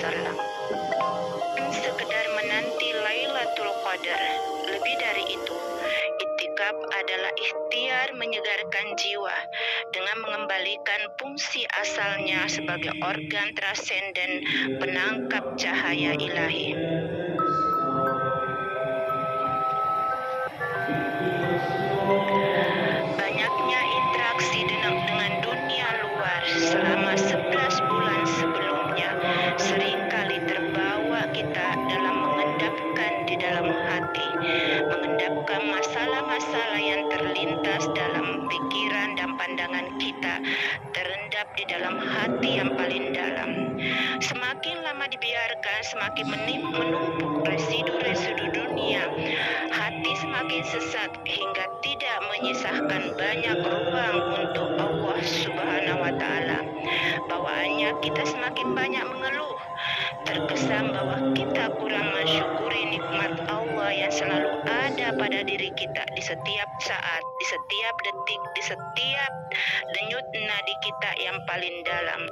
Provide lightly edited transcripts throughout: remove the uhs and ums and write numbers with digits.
wasallam. Sekedar menanti Lailatul Qadar. Lebih dari itu, iktikaf adalah ikhtiar menyegarkan jiwa dengan mengembalikan fungsi asalnya sebagai organ transenden penangkap cahaya ilahi. Banyaknya interaksi dengan dunia luar selama 11 bulan sebelumnya seringkali terbawa kita dalam mengendapkan di dalam hati, mengendapkan masalah-masalah yang terlintas dalam pikiran dan pandangan kita, terendap di dalam hati yang paling dalam. Semakin lama dibiarkan, semakin menumpuk residu-residu dunia, hati semakin sesat hingga tidak menyisakan banyak ruang untuk Allah Subhanahu wa Ta'ala. Bawaannya kita semakin banyak mengeluh, terkesan bahwa kita kurang mensyukuri nikmat Allah yang selalu ada pada diri kita di setiap saat, di setiap detik, di setiap denyut nadi kita yang paling dalam.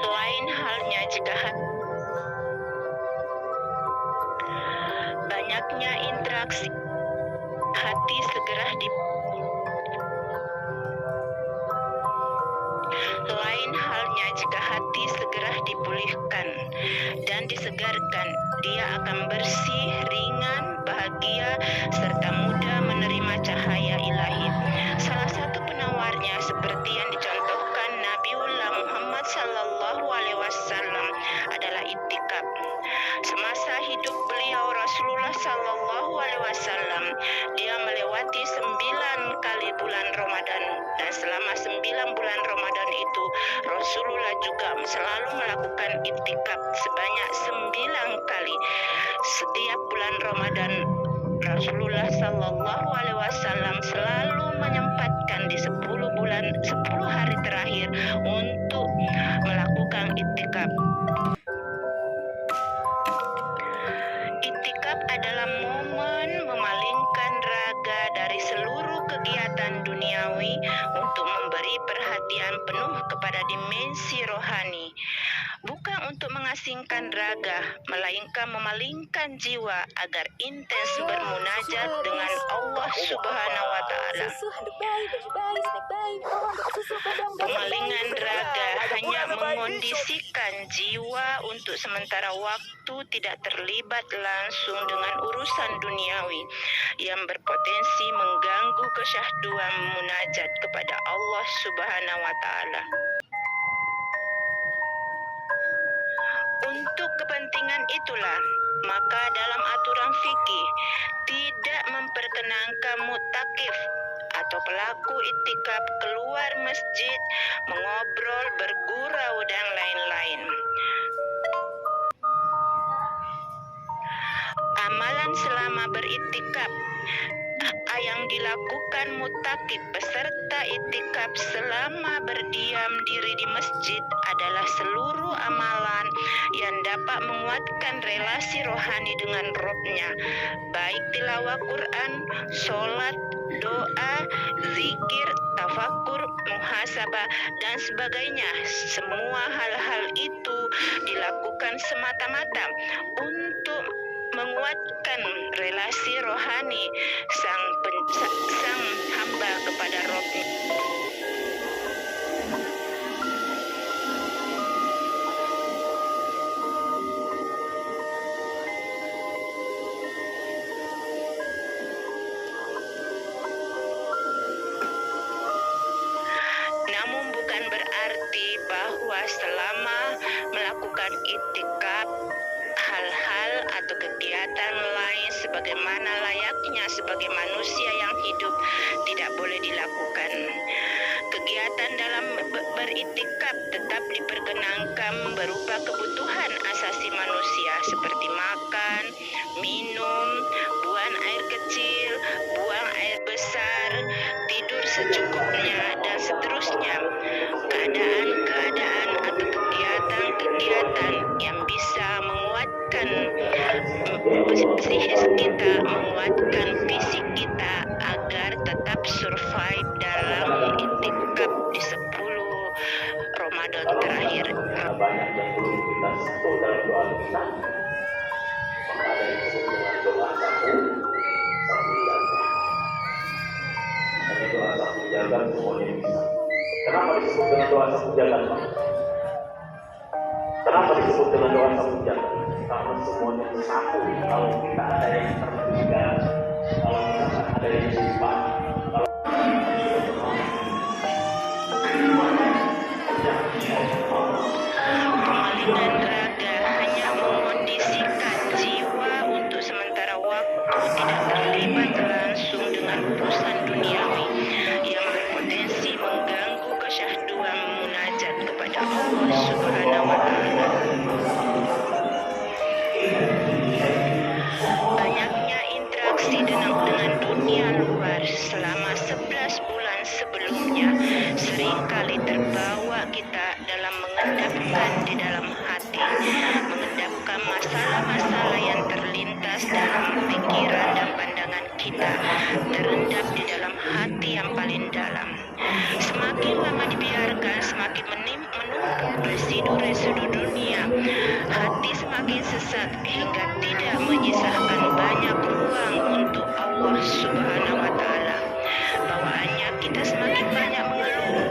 Lain halnya jika banyaknya interaksi hati segera Lain halnya jika hati segera dipulihkan dan disegarkan, dia akan bersih, ringan, bahagia, serta mudah menerima cahaya ilahi. Salah satu penawarnya seperti yang dicontohkan Nabiullah Muhammad SAW adalah iktikaf. Semasa hidup beliau Rasulullah SAW, dia melewati 9 kali bulan Ramadan, dan selama 9 bulan Ramadan itu Rasulullah juga selalu melakukan iktikaf sebanyak 9 kali. Setiap bulan Ramadan Rasulullah SAW selalu menyempatkan di 10 hari terakhir untuk melakukan iktikaf. Iktikaf adalah momen memalingkan raga dari seluruh kegiatan duniawi untuk memberi perhatian penuh kepada dimensi rohani. Bukan untuk mengasingkan raga, melainkan memalingkan jiwa agar intens bermunajat dengan Allah Subhanahu wa Ta'ala. Pemalingan raga hanya mengondisikan jiwa untuk sementara waktu tidak terlibat langsung dengan urusan duniawi yang berpotensi mengganggu kesyahduan munajat kepada Allah Subhanahu wa Ta'ala. Untuk kepentingan itulah, maka dalam aturan fikih tidak memperkenankan mutakif atau pelaku iktikaf keluar masjid, mengobrol, bergurau, dan lain-lain. Amalan selama beriktikaf yang dilakukan mutakif peserta iktikaf selama berdiam diri di masjid adalah seluruh amalan yang dapat menguatkan relasi rohani dengan Robnya, baik tilawah Quran, sholat, doa, zikir, tafakur, muhasabah, dan sebagainya. Semua hal-hal itu dilakukan semata-mata untuk menguatkan relasi rohani sang hamba kepada Robnya. Namun bukan berarti bahwa selama melakukan iktikaf hal-hal atau kegiatan lain sebagaimana layaknya sebagai manusia yang hidup tidak boleh dilakukan. Kegiatan dalam beriktikaf tetap diperkenankan berupa kebutuhan asasi manusia seperti makan, minum, buang air kecil, buang air besar, tidur secukupnya, dan seterusnya. Keadaan-keadaan atau kegiatan-kegiatan yang bisa menguatkan psikis kita, menguatkan fisik kita kita, maka ada yang disebut dengan doa sapu jagat. Hanya doa sapu jagat semuanya bisa. Kenapa disebut dengan doa sapu jagat, Pak? Kenapa disebut dengan doa sapu jagat? Karena semuanya sapu. Kalau kita ada yang tertinggal, kalau kita ada yang simpan, kalau Pengalihan raga hanya mengondisikan jiwa untuk sementara waktu tidak terlibat langsung dengan urusan duniawi yang berpotensi mengganggu kesyahduan munajat kepada Allah Subhanahu wa Ta'ala. Banyaknya interaksi dengan dunia luar selama 11 bulan sebelumnya seringkali terbawa kita dalam mengendapkan di dalam hati, mengendapkan masalah-masalah yang terlintas dalam pikiran dan pandangan kita, terendap di dalam hati yang paling dalam. Semakin lama dibiarkan, semakin menumpuk residu-residu dunia, hati semakin sesat hingga tidak menyisahkan banyak ruang untuk Allah Subhanahu wa Ta'ala. Bawaannya kita semakin banyak mengeluh,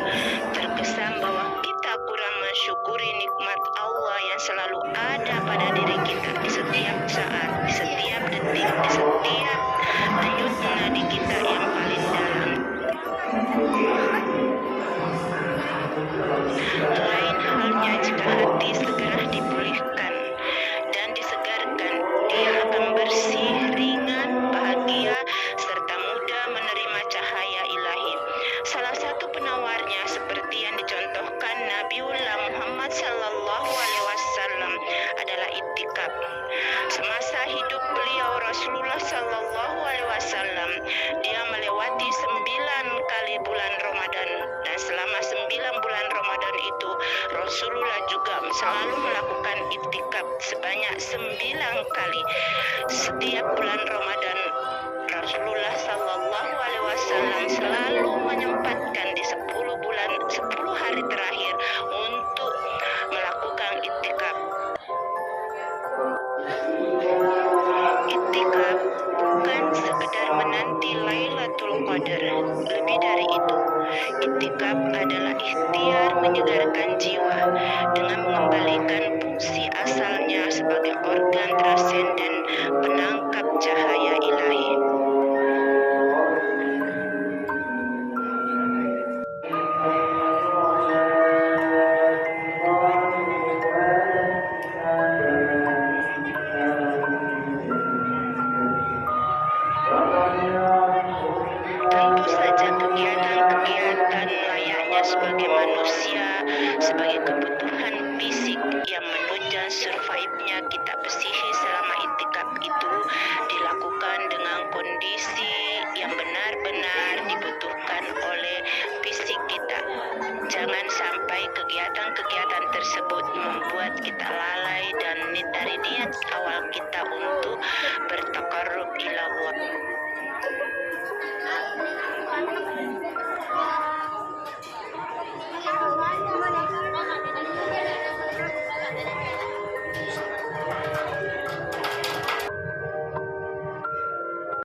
terkesan bahwa kita kurang mensyukuri nikmat Allah yang selalu ada pada diri kita di setiap saat, di setiap detik, di setiap denyut nadi kita yang paling dalam. Lain halnya jika hati segera dipulihkan dan disegarkan, dia akan bersih, ringan, bahagia, serta mudah menerima cahaya ilahi. Salah satu penawarnya seperti yang dicontohkan Nabiullah Muhammad sallallahu alaihi wasallam adalah iktikaf. Semasa hidup beliau Rasulullah sallallahu alaihi wasallam, dia melewati 9 kali bulan Ramadan, dan selama 9 bulan Ramadan itu Rasulullah juga selalu melakukan iktikaf sebanyak 9 kali. Setiap bulan Ramadan Rasulullah sallallahu alaihi wasallam selalu menyempatkan di 10 hari terakhir untuk melakukan iktikaf. Iktikaf bukan sekedar menanti Lailatul Qadar, lebih dari itu. Iktikaf adalah ikhtiar menyegarkan jiwa dengan mengembalikan fungsi asalnya sebagai organ trasenden penangkap cahaya ilahi. Tentu saja kegiatan-kegiatan layaknya sebagai manusia, sebagai kebutuhan fisik yang menunjang survive-nya kita pesihi selama iktikaf itu dilakukan dengan kondisi yang benar-benar dibutuhkan oleh fisik kita. Jangan sampai kegiatan-kegiatan tersebut membuat kita lalai dan dari niat awal kita untuk